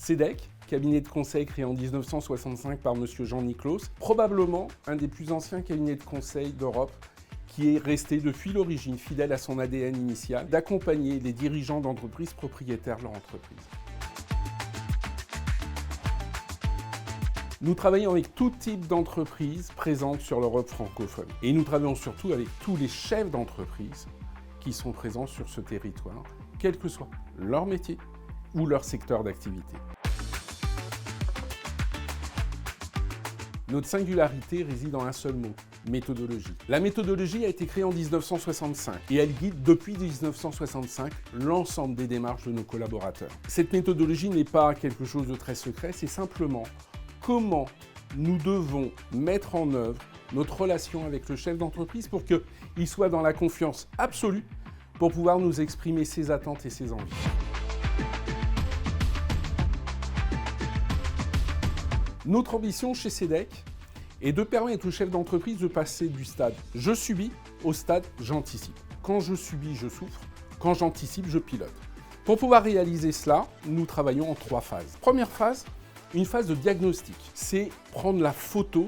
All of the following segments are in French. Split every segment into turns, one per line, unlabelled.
CEDEC, cabinet de conseil créé en 1965 par M. Jean Nicklaus, probablement un des plus anciens cabinets de conseil d'Europe qui est resté depuis l'origine fidèle à son ADN initial, d'accompagner les dirigeants d'entreprises propriétaires de leur entreprise. Nous travaillons avec tout type d'entreprises présentes sur l'Europe francophone. Et nous travaillons surtout avec tous les chefs d'entreprise qui sont présents sur ce territoire, quel que soit leur métier ou leur secteur d'activité. Notre singularité réside en un seul mot, méthodologie. La méthodologie a été créée en 1965 et elle guide depuis 1965 l'ensemble des démarches de nos collaborateurs. Cette méthodologie n'est pas quelque chose de très secret, c'est simplement comment nous devons mettre en œuvre notre relation avec le chef d'entreprise pour qu'il soit dans la confiance absolue pour pouvoir nous exprimer ses attentes et ses envies. Notre ambition chez CEDEC est de permettre au chef d'entreprise de passer du stade « je subis » au stade « j'anticipe ». Quand je subis, je souffre. Quand j'anticipe, je pilote. Pour pouvoir réaliser cela, nous travaillons en 3 phases. Première phase, une phase de diagnostic. C'est prendre la photo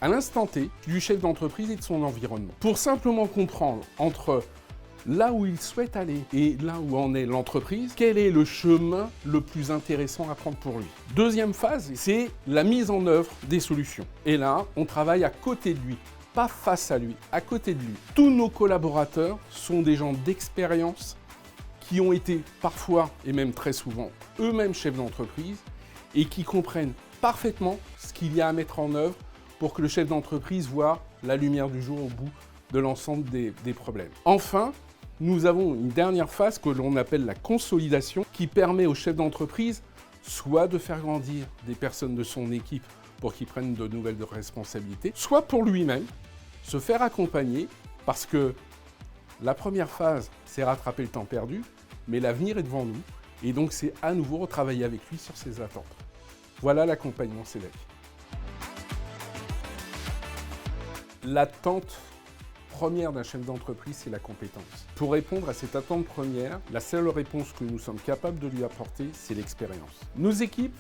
à l'instant T du chef d'entreprise et de son environnement. Pour simplement comprendre entre là où il souhaite aller et là où en est l'entreprise, quel est le chemin le plus intéressant à prendre pour lui. Deuxième phase, c'est la mise en œuvre des solutions. Et là, on travaille à côté de lui, pas face à lui, à côté de lui. Tous nos collaborateurs sont des gens d'expérience qui ont été parfois, et même très souvent, eux-mêmes chefs d'entreprise et qui comprennent parfaitement ce qu'il y a à mettre en œuvre pour que le chef d'entreprise voit la lumière du jour au bout de l'ensemble des problèmes. Enfin, nous avons une dernière phase que l'on appelle la consolidation qui permet au chef d'entreprise soit de faire grandir des personnes de son équipe pour qu'ils prennent de nouvelles responsabilités, soit pour lui-même se faire accompagner parce que la première phase, c'est rattraper le temps perdu, mais l'avenir est devant nous et donc c'est à nouveau retravailler avec lui sur ses attentes. Voilà l'accompagnement CEDEC. L'attente première d'un chef d'entreprise, c'est la compétence. Pour répondre à cette attente première, la seule réponse que nous sommes capables de lui apporter, c'est l'expérience. Nos équipes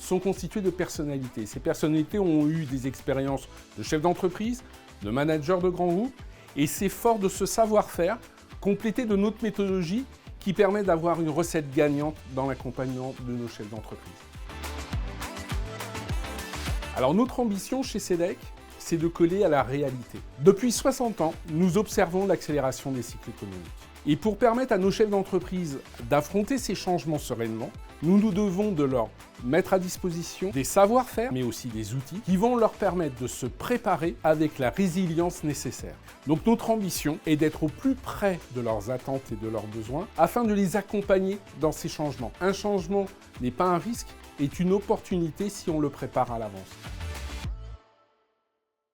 sont constituées de personnalités. Ces personnalités ont eu des expériences de chefs d'entreprise, de managers de grands groupes, et c'est fort de ce savoir-faire, complété de notre méthodologie, qui permet d'avoir une recette gagnante dans l'accompagnement de nos chefs d'entreprise. Alors notre ambition chez CEDEC, c'est de coller à la réalité. Depuis 60 ans, nous observons l'accélération des cycles économiques. Et pour permettre à nos chefs d'entreprise d'affronter ces changements sereinement, nous devons de leur mettre à disposition des savoir-faire, mais aussi des outils qui vont leur permettre de se préparer avec la résilience nécessaire. Donc notre ambition est d'être au plus près de leurs attentes et de leurs besoins afin de les accompagner dans ces changements. Un changement n'est pas un risque, est une opportunité si on le prépare à l'avance.